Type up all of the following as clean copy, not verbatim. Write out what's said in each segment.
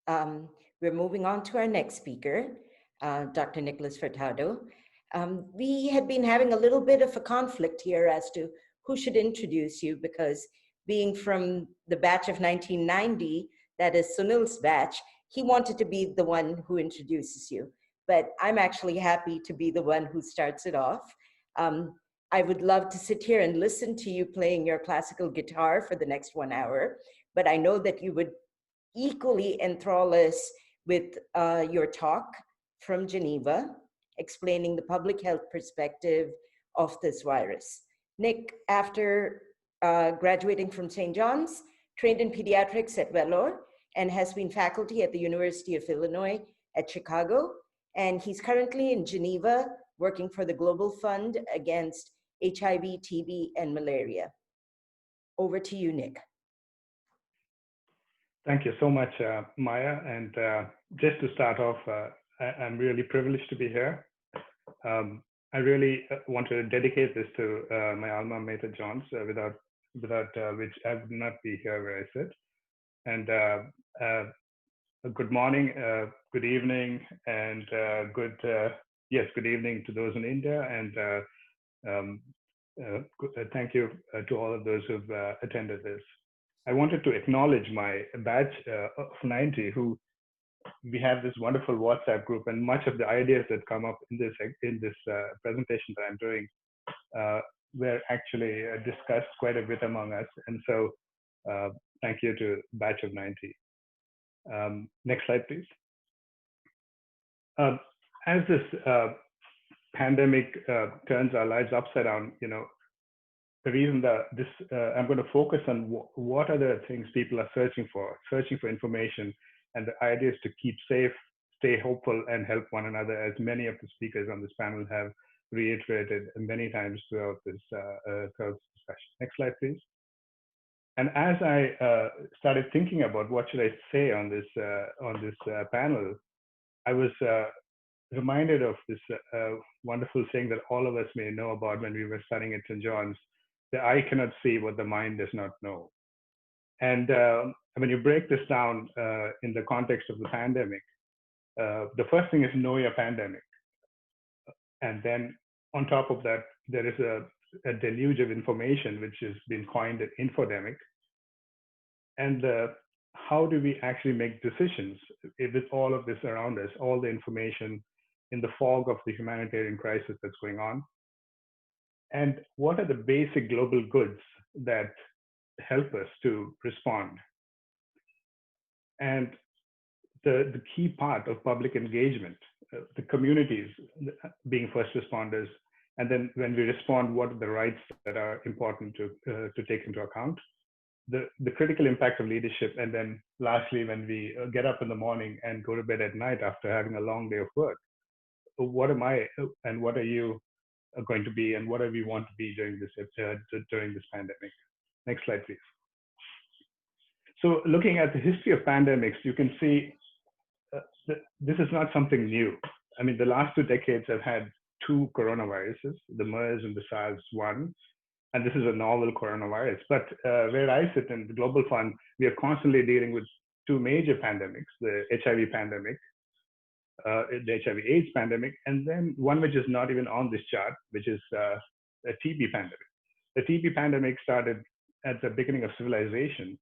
We're moving on to our next speaker, Dr. Nicholas Furtado. We had been having a little bit of a conflict here as to who should introduce you, because being from the batch of 1990, that is Sunil's batch, he wanted to be the one who introduces you. But I'm actually happy to be the one who starts it off. I would love to sit here and listen to you playing your classical guitar for the next 1 hour, but I know that you would equally enthrall us with your talk from Geneva, explaining the public health perspective of this virus. Nick, after graduating from St. John's, trained in pediatrics at Vellore, and has been faculty at the University of Illinois at Chicago. And he's currently in Geneva working for the Global Fund against HIV, TB, and malaria. Over to you, Nick. Thank you so much, Maya. And just to start off, I'm really privileged to be here. I really want to dedicate this to my alma mater, John's, without which I would not be here where I sit. And good morning, good evening, and good evening to those in India. And thank you to all of those who've attended this. I wanted to acknowledge my batch of 90, who we have this wonderful WhatsApp group, and much of the ideas that come up in this presentation that I'm doing were actually discussed quite a bit among us. And so thank you to batch of 90. Next slide, please. As this pandemic turns our lives upside down, the reason that I'm going to focus on what are the things people are searching for information, and the idea is to keep safe, stay hopeful, and help one another, as many of the speakers on this panel have reiterated many times throughout this discussion. Next slide, please. And as I started thinking about what should I say on this panel, I was reminded of this wonderful saying that all of us may know about when we were studying at St. John's: the eye cannot see what the mind does not know. And when you break this down in the context of the pandemic, the first thing is know your pandemic. And then on top of that, there is a deluge of information, which has been coined an infodemic. And how do we actually make decisions with all of this around us, all the information in the fog of the humanitarian crisis that's going on? And what are the basic global goods that help us to respond? And the key part of public engagement, the communities being first responders, and then when we respond, what are the rights that are important to take into account? The critical impact of leadership, and then lastly, when we get up in the morning and go to bed at night after having a long day of work, what am I and what are you going to be, and what do we want to be during this pandemic? Next slide, please. So looking at the history of pandemics, you can see this is not something new. I mean, the last 2 decades have had 2 coronaviruses, the MERS and the SARS-1, and this is a novel coronavirus. But where I sit in the Global Fund, we are constantly dealing with 2 major pandemics: the HIV pandemic, the HIV/AIDS pandemic, and then one which is not even on this chart, which is a TB pandemic. The TB pandemic started at the beginning of civilization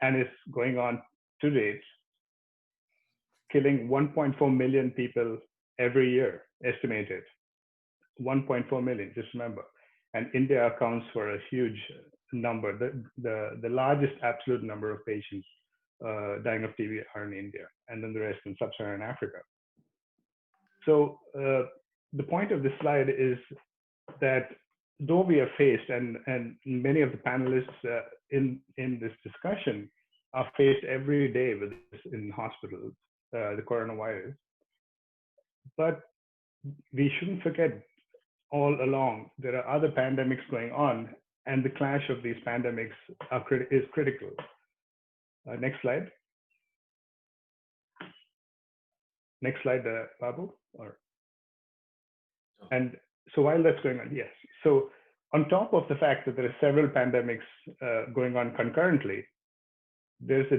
and is going on to date, killing 1.4 million people every year, estimated. 1.4 million, just remember. And India accounts for a huge number. The largest absolute number of patients dying of TB are in India, and then the rest in sub-Saharan Africa. So the point of this slide is that though we are faced, and many of the panelists in this discussion are faced every day with this in hospitals, the coronavirus, but we shouldn't forget all along there are other pandemics going on, and the clash of these pandemics is critical. Next slide. Next slide, Babu. And so while that's going on, yes. So on top of the fact that there are several pandemics going on concurrently, there's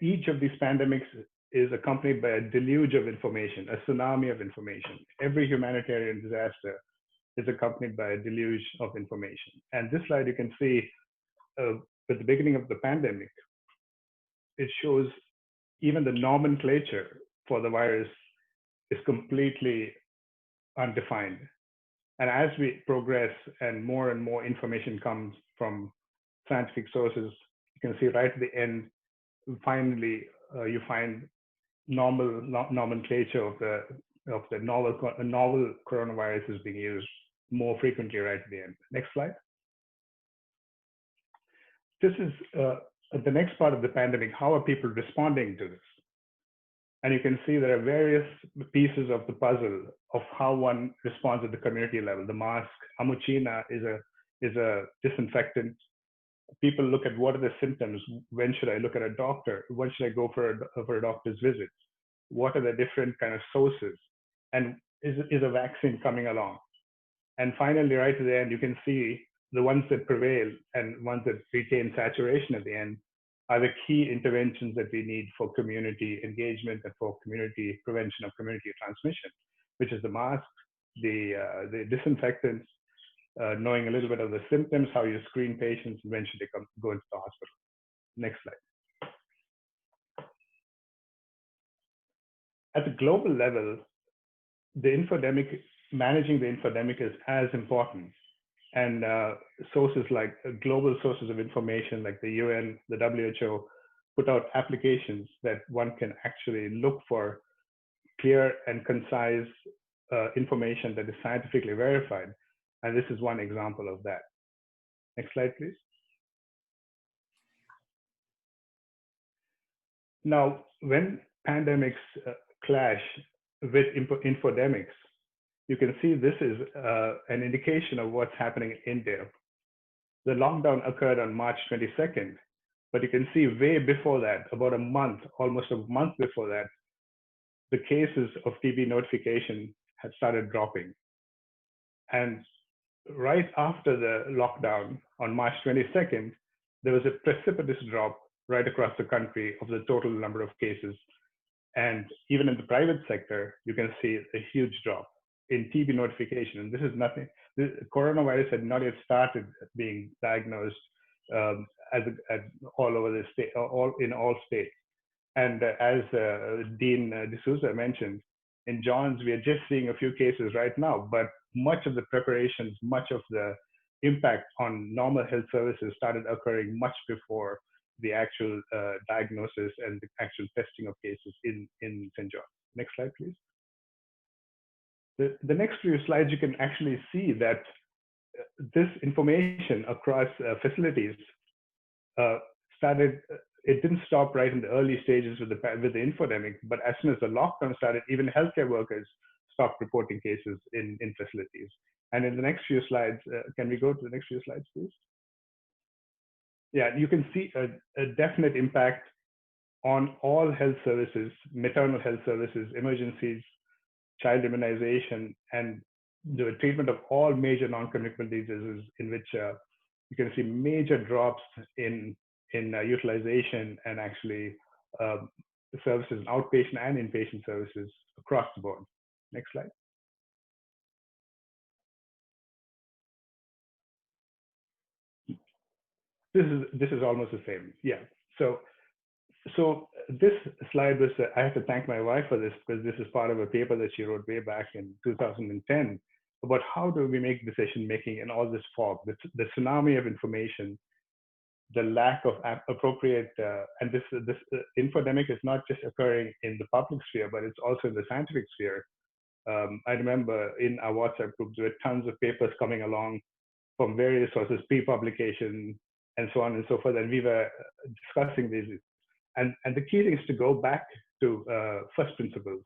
Each of these pandemics is accompanied by a deluge of information, a tsunami of information. Every humanitarian disaster is accompanied by a deluge of information. And this slide you can see at the beginning of the pandemic, it shows even the nomenclature for the virus is completely undefined. And as we progress and more information comes from scientific sources, you can see right at the end, finally, you find nomenclature of the novel coronavirus is being used more frequently right at the end. Next slide. This is the next part of the pandemic. How are people responding to this? And you can see there are various pieces of the puzzle of how one responds at the community level. The mask, amuchina is a disinfectant. People look at what are the symptoms. When should I look at a doctor? When should I go for a doctor's visit? What are the different kind of sources? And is a vaccine coming along? And finally, right to the end, you can see the ones that prevail and ones that retain saturation at the end are the key interventions that we need for community engagement and for community prevention of community transmission, which is the masks, the disinfectants, knowing a little bit of the symptoms, how you screen patients, and when should they go into the hospital. Next slide. At the global level, managing the infodemic is as important. And sources like global sources of information like the UN, the WHO, put out applications that one can actually look for clear and concise information that is scientifically verified. And this is one example of that. Next slide, please. Now, when pandemics clash with infodemics, you can see this is an indication of what's happening in India. The lockdown occurred on March 22nd, but you can see way before that, about a month, almost a month before that, the cases of TB notification had started dropping. And right after the lockdown on March 22nd, there was a precipitous drop right across the country of the total number of cases. And even in the private sector, you can see a huge drop in TB notification. And this is nothing, the coronavirus had not yet started being diagnosed all over the state, in all states. And as Dean D'Souza mentioned, in Johns, we are just seeing a few cases right now, but much of the preparations, much of the impact on normal health services started occurring much before the actual diagnosis and the actual testing of cases in St. John. Next slide, please. The next few slides, you can actually see that this information across facilities it didn't stop right in the early stages with the infodemic, but as soon as the lockdown started, even healthcare workers stopped reporting cases in facilities. And in the next few slides, can we go to the next few slides, please? Yeah, you can see a definite impact on all health services, maternal health services, emergencies, child immunization, and the treatment of all major non-communicable diseases, in which you can see major drops in utilization and actually services, outpatient and inpatient services across the board. Next slide. This is almost the same. Yeah. So this slide was, I have to thank my wife for this, because this is part of a paper that she wrote way back in 2010 about how do we make decision making in all this fog, the tsunami of information, the lack of appropriate, and this infodemic is not just occurring in the public sphere, but it's also in the scientific sphere. I remember in our WhatsApp groups, there were tons of papers coming along from various sources, pre-publication, and so on and so forth, and we were discussing these. And the key thing is to go back to first principles.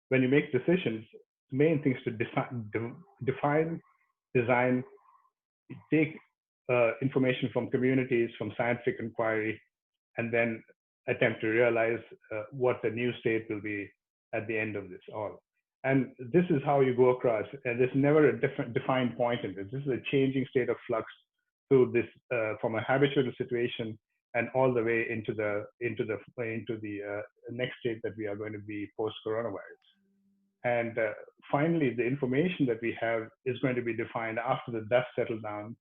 When you make decisions, main things to define, design, take information from communities, from scientific inquiry, and then attempt to realize what the new state will be at the end of this all. And this is how you go across, and there's never a different defined point in this. This is a changing state of flux through this, from a habitual situation and all the way into the next state that we are going to be post-coronavirus. And finally, the information that we have is going to be defined after the dust settles down,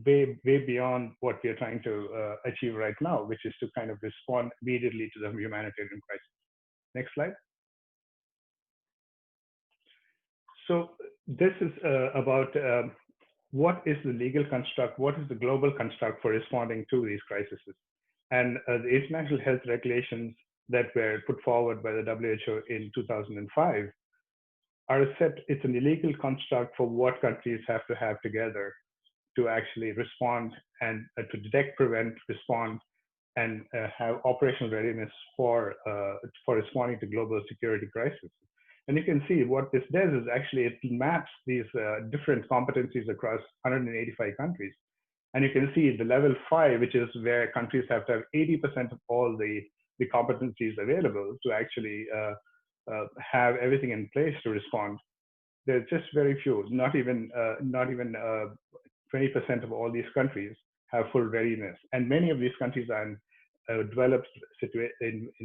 way beyond what we are trying to achieve right now, which is to kind of respond immediately to the humanitarian crisis. Next slide. So this is about what is the legal construct, what is the global construct for responding to these crises. And the international health regulations that were put forward by the WHO in 2005 are set, it's an illegal construct for what countries have to have together to actually respond and to detect, prevent, respond, and have operational readiness for responding to global security crises. And you can see what this does is actually it maps these different competencies across 185 countries. And you can see the level 5, which is where countries have to have 80% of all the competencies available to actually have everything in place to respond. There's just very few, not even 20% of all these countries have full readiness. And many of these countries are in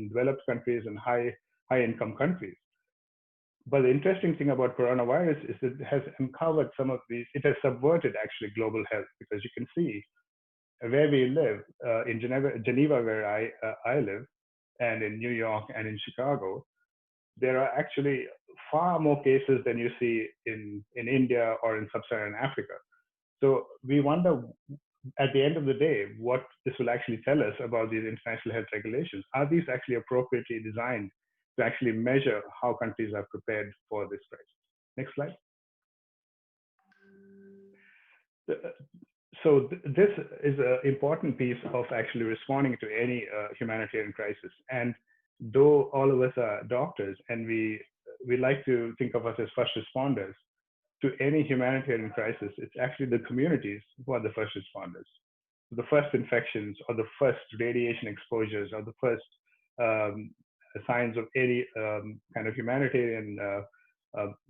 developed countries and high income countries. But the interesting thing about coronavirus is that it has uncovered some of these, it has subverted actually global health, because you can see where we live, in Geneva where I live, and in New York and in Chicago, there are actually far more cases than you see in India or in sub-Saharan Africa. So we wonder, at the end of the day, what this will actually tell us about these international health regulations. Are these actually appropriately designed to actually measure how countries are prepared for this crisis? Next slide. So this is an important piece of actually responding to any humanitarian crisis. And though all of us are doctors and we like to think of us as first responders to any humanitarian crisis, it's actually the communities who are the first responders. The first infections or the first radiation exposures or the first signs of any kind of humanitarian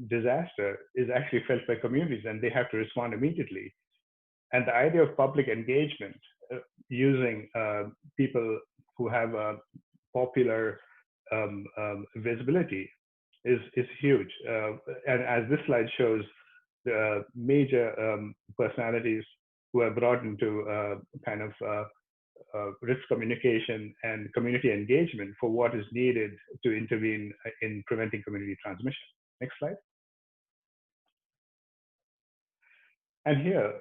disaster is actually felt by communities, and they have to respond immediately. And the idea of public engagement using people who have a popular visibility is huge. And as this slide shows, the major personalities who are brought into kind of risk communication and community engagement for what is needed to intervene in preventing community transmission. Next slide. And here,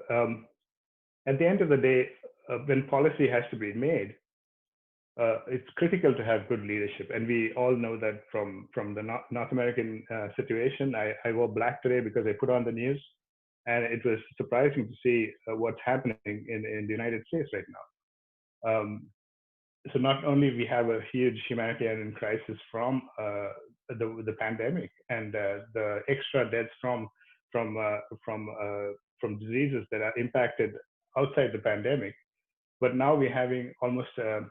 at the end of the day, when policy has to be made, it's critical to have good leadership. And we all know that from the North American situation. I wore black today because I put on the news, and it was surprising to see what's happening in the United States right now. So not only we have a huge humanitarian crisis from the pandemic and the extra deaths from diseases that are impacted outside the pandemic, but now we're having almost a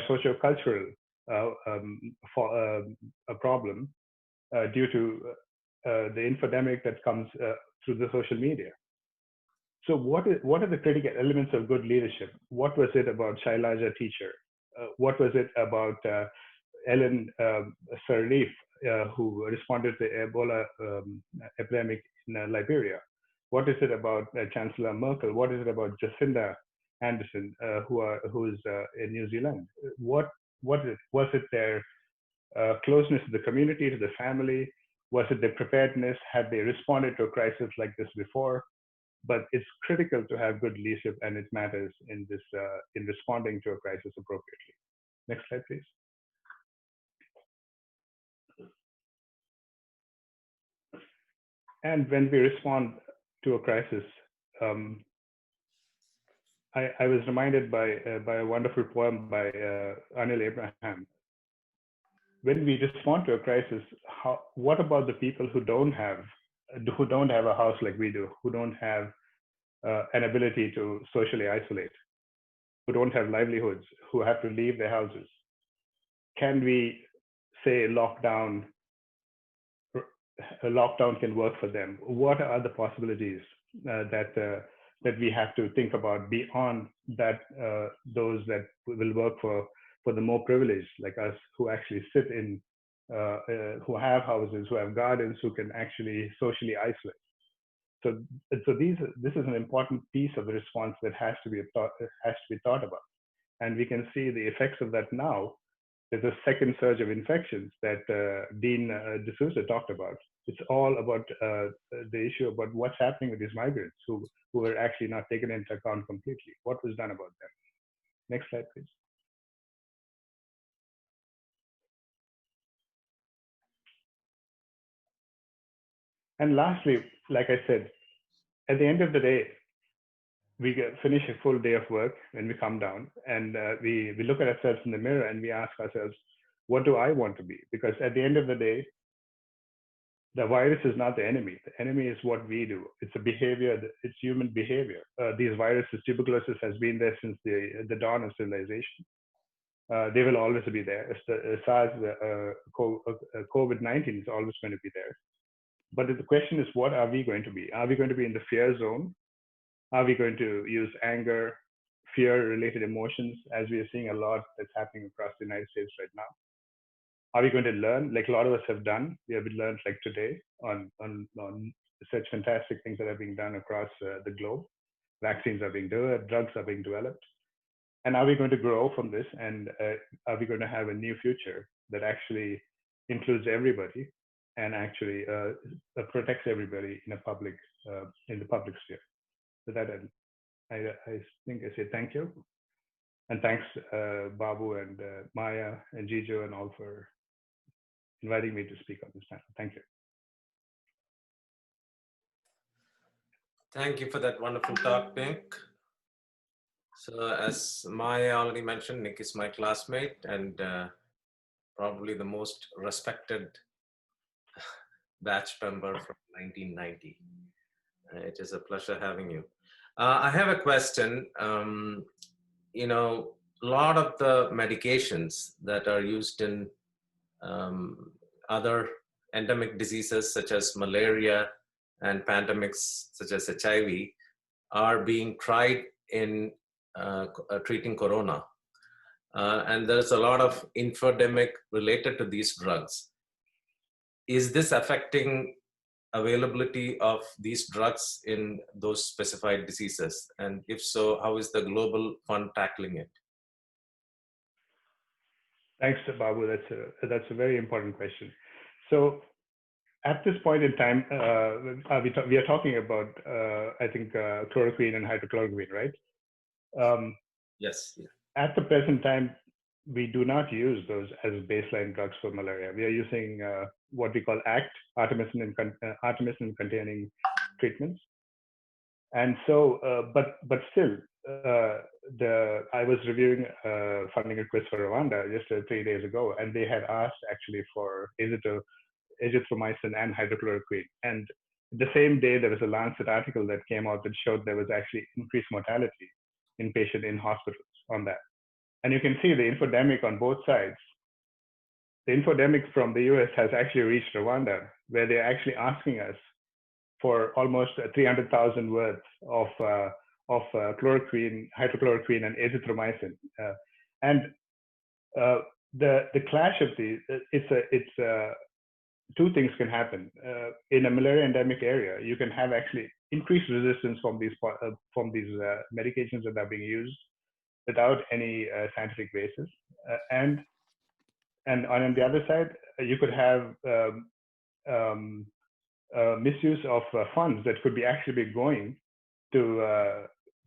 socio-cultural a problem due to the infodemic that comes through the social media. So what are the critical elements of good leadership? What was it about Shailaja Teacher? What was it about Ellen Sirleaf, who responded to the Ebola epidemic in Liberia? What is it about Chancellor Merkel? What is it about Jacinda Anderson, who is in New Zealand? Was it their closeness to the community, to the family? Was it their preparedness? Had they responded to a crisis like this before? But it's critical to have good leadership, and it matters in this in responding to a crisis appropriately. Next slide, please. And when we respond to a crisis, I was reminded by a wonderful poem by Anil Abraham. When we respond to a crisis, what about the people who don't have a house like we do, who don't have an ability to socially isolate, who don't have livelihoods, who have to leave their houses? Can we say a lockdown can work for them? What are the possibilities that that we have to think about beyond that, those that will work for the more privileged like us, who actually sit in, who have houses, who have gardens, who can actually socially isolate. So this is an important piece of the response that has to be thought about. And we can see the effects of that now. There's a second surge of infections that Dean D'Souza talked about. It's all about the issue about what's happening with these migrants who were actually not taken into account completely. What was done about them? Next slide, please. And lastly, like I said, at the end of the day, we finish a full day of work and we come down and we look at ourselves in the mirror and we ask ourselves, what do I want to be? Because at the end of the day, the virus is not the enemy. The enemy is what we do. It's a behavior, it's human behavior. These viruses, tuberculosis has been there since the dawn of civilization. They will always be there. SARS, COVID-19 is always going to be there. But the question is, what are we going to be? Are we going to be in the fear zone? Are we going to use anger, fear-related emotions, as we are seeing a lot that's happening across the United States right now? Are we going to learn, like a lot of us have done? We have learned, like today, on such fantastic things that are being done across the globe. Vaccines are being developed, drugs are being developed. And are we going to grow from this? And are we going to have a new future that actually includes everybody and actually protects everybody in the public sphere? With that, I think I say thank you. And thanks, Babu and Maya and Jijo and all for inviting me to speak on this panel. Thank you. Thank you for that wonderful talk, Nick. So as Maya already mentioned, Nick is my classmate and probably the most respected batch member from 1990. It is a pleasure having you. I have a question. You know, a lot of the medications that are used in other endemic diseases such as malaria and pandemics such as HIV are being tried in treating corona. And there's a lot of infodemic related to these drugs. Is this affecting availability of these drugs in those specified diseases? And if so, how is the Global Fund tackling it? Thanks, Babu. That's a very important question. So at this point in time, we are talking about, I think, chloroquine and hydrochloroquine, right? Yes. Yeah. At the present time, we do not use those as baseline drugs for malaria. We are using what we call ACT, artemisinin-containing treatments. And so, but still, I was reviewing funding request for Rwanda just 3 days ago, and they had asked actually for azithromycin and hydrochloroquine. And the same day, there was a Lancet article that came out that showed there was actually increased mortality in patients in hospitals on that. And you can see the infodemic on both sides. The infodemic from the US has actually reached Rwanda, where they're actually asking us for almost 300,000 worth of chloroquine, hydrochloroquine, and azithromycin. And the clash of these, two things can happen. In a malaria endemic area, you can have actually increased resistance from these medications that are being used without any scientific basis. And on the other side, you could have misuse of funds that could be actually be going to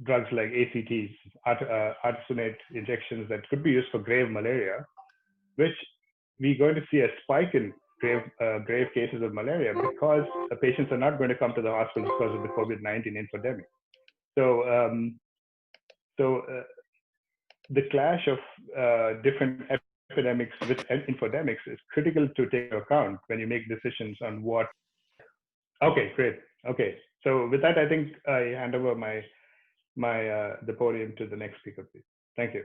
drugs like ACTs, artesunate injections that could be used for grave malaria, which we're going to see a spike in grave cases of malaria because the patients are not going to come to the hospital because of the COVID-19 infodemic. So the clash of different epidemics with infodemics is critical to take into account when you make decisions on what. Okay, great. Okay, so with that, I think I hand over the podium to the next speaker, please. Thank you.